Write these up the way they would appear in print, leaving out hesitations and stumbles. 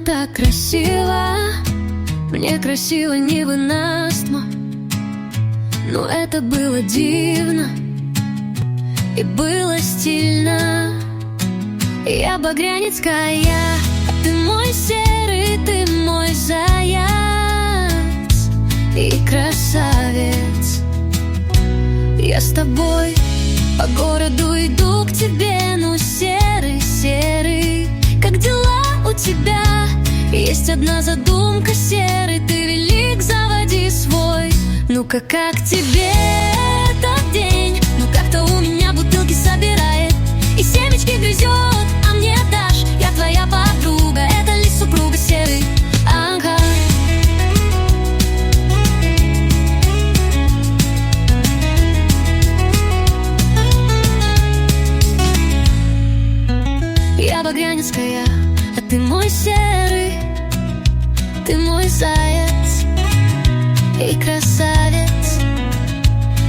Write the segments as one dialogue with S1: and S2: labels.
S1: так красиво, мне красиво невыносимо. Но это было дивно и было стильно. Я багряницкая, а ты мой серый, ты мой заяц и красавец. Я с тобой по городу иду к тебе, ну серый, серый. Как дела у тебя? Есть одна задумка, серый, ты велик, заводи свой. Ну-ка, как тебе этот день? Ну как-то у меня бутылки собирает и семечки грызет, а мне дашь? Я твоя подруга, это ли супруга серый? Ага. Я багряницкая, а ты мой серый, ты мой заяц и красавец.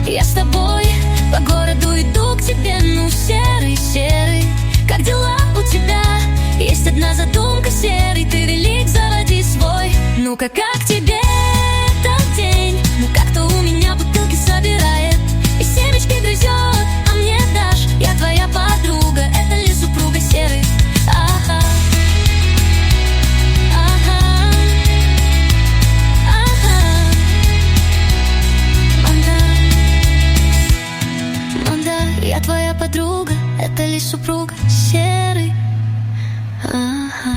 S1: Я с тобой по городу иду к тебе, ну серый, серый. Как дела у тебя? Есть одна задумка, серый, ты велик, заводи свой. Ну-ка, как тебе этот день? Ну как-то у меня бутылки собирает и семечки грызет, а мне дашь? Я твоя подруга, это ли супруга серый? Ага. Я твоя подруга, это ли супруга серый? Ага.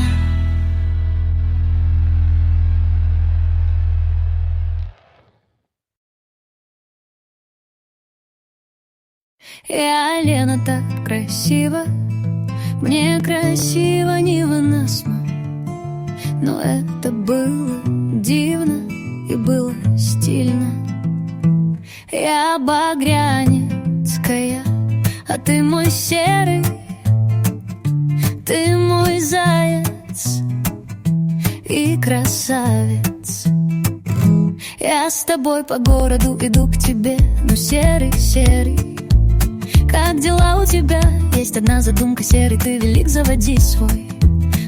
S1: Я Лена так красиво, мне красиво невыносимо. Но это было дивно и было стильно. Я багряницкая, а ты мой серый, ты мой заяц и красавец. Я с тобой по городу иду к тебе, ну серый, серый. Как дела у тебя? Есть одна задумка, серый, ты велик, заводи свой.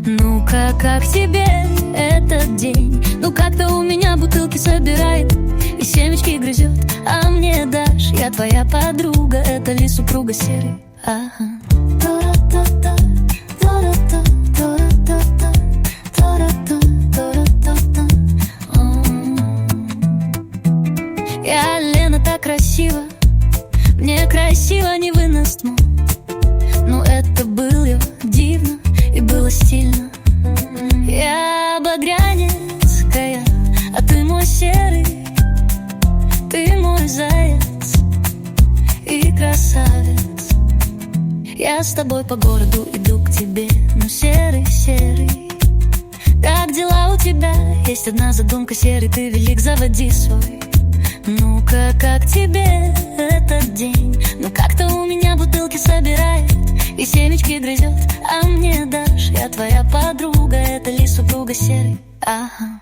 S1: Ну-ка, как тебе этот день? Ну как-то у меня бутылки собирает и семечки грызет, а мне дашь? Я твоя подруга, это ли супруга серый? Ага. Я Лена так красиво, мне красиво невыносимо. Но это было дивно и было стильно. Я багряницкая, а ты мой серый, ты мой заяц и красавец. Я с тобой по городу иду к тебе, ну серый, серый. Как дела у тебя? Есть одна задумка, серый, ты велик, заводи свой. Ну-ка, как тебе этот день? Ну как-то у меня бутылки собирает и семечки грызет, а мне дашь? Я твоя подруга, это ли супруга серый? Ага.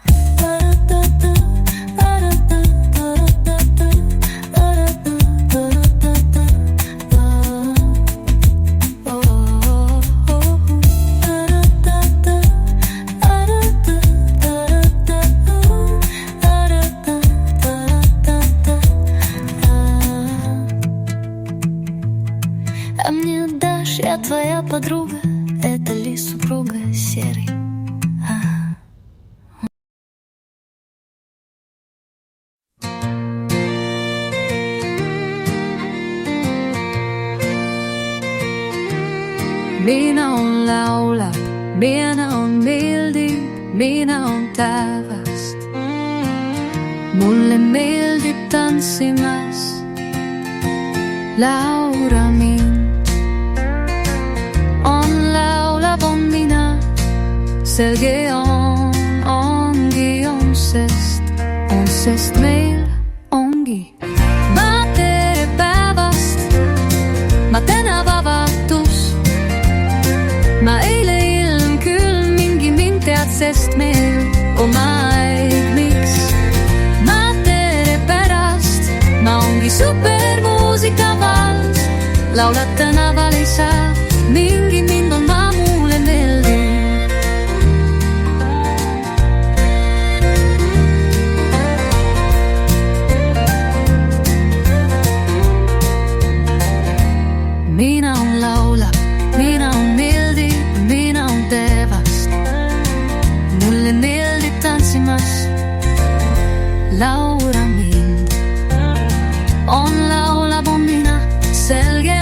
S1: А мне дашь? Я твоя подруга, это ли супруга серый?
S2: Minä on laula, minä on meeldib, minä on taevast. Mulle meeldib tantsimas Laura mind. On laulab, on mina, selge ongi on, sest meil ongi. Ma tere päevast, ma tänavavatus. Ma eile ilm küll mingi mind tead, sest meil oma aeg, miks ma tere pärast, ma ongi supermuusika vald. Laulad tänaval ei saa, mingi mind on ma mulle meeldib. laura mind. On laulab, on mina, selge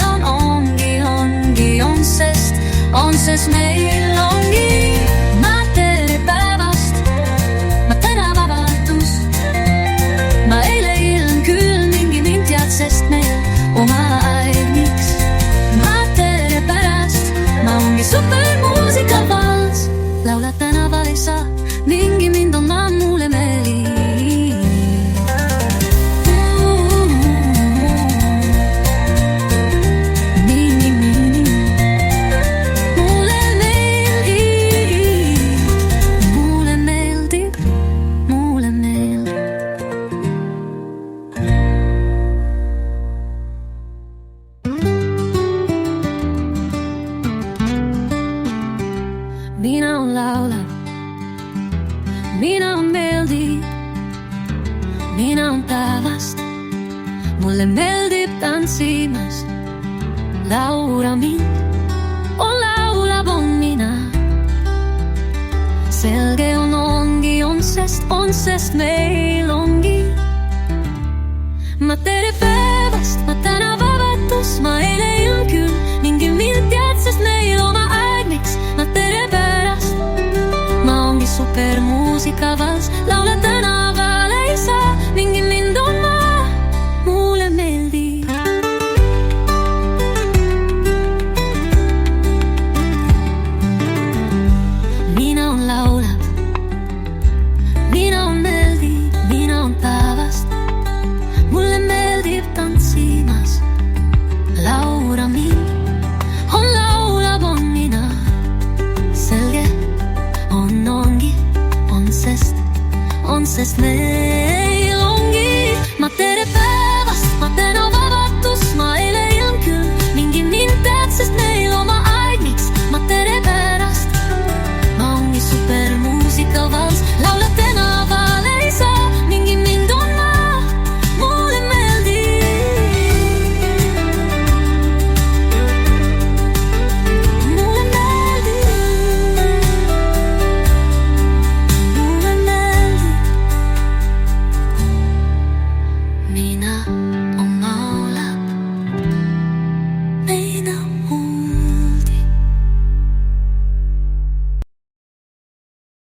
S2: on, sest meil ongi. Ma tere päevast, ma täna vabadus. Ma eile ilm küll mingi mind tead, sest meil oma aeg miks. Ma tere pärast, ma ongi supermuusika vals. Laulad tänaval ei saa, mingi mind on ammule meeli. Mina on laulab, mina on meeldib, mina on päevast, mulle meeldib tantsimas. Laura mind, on laulab, on mina, selge ongi, sest meil on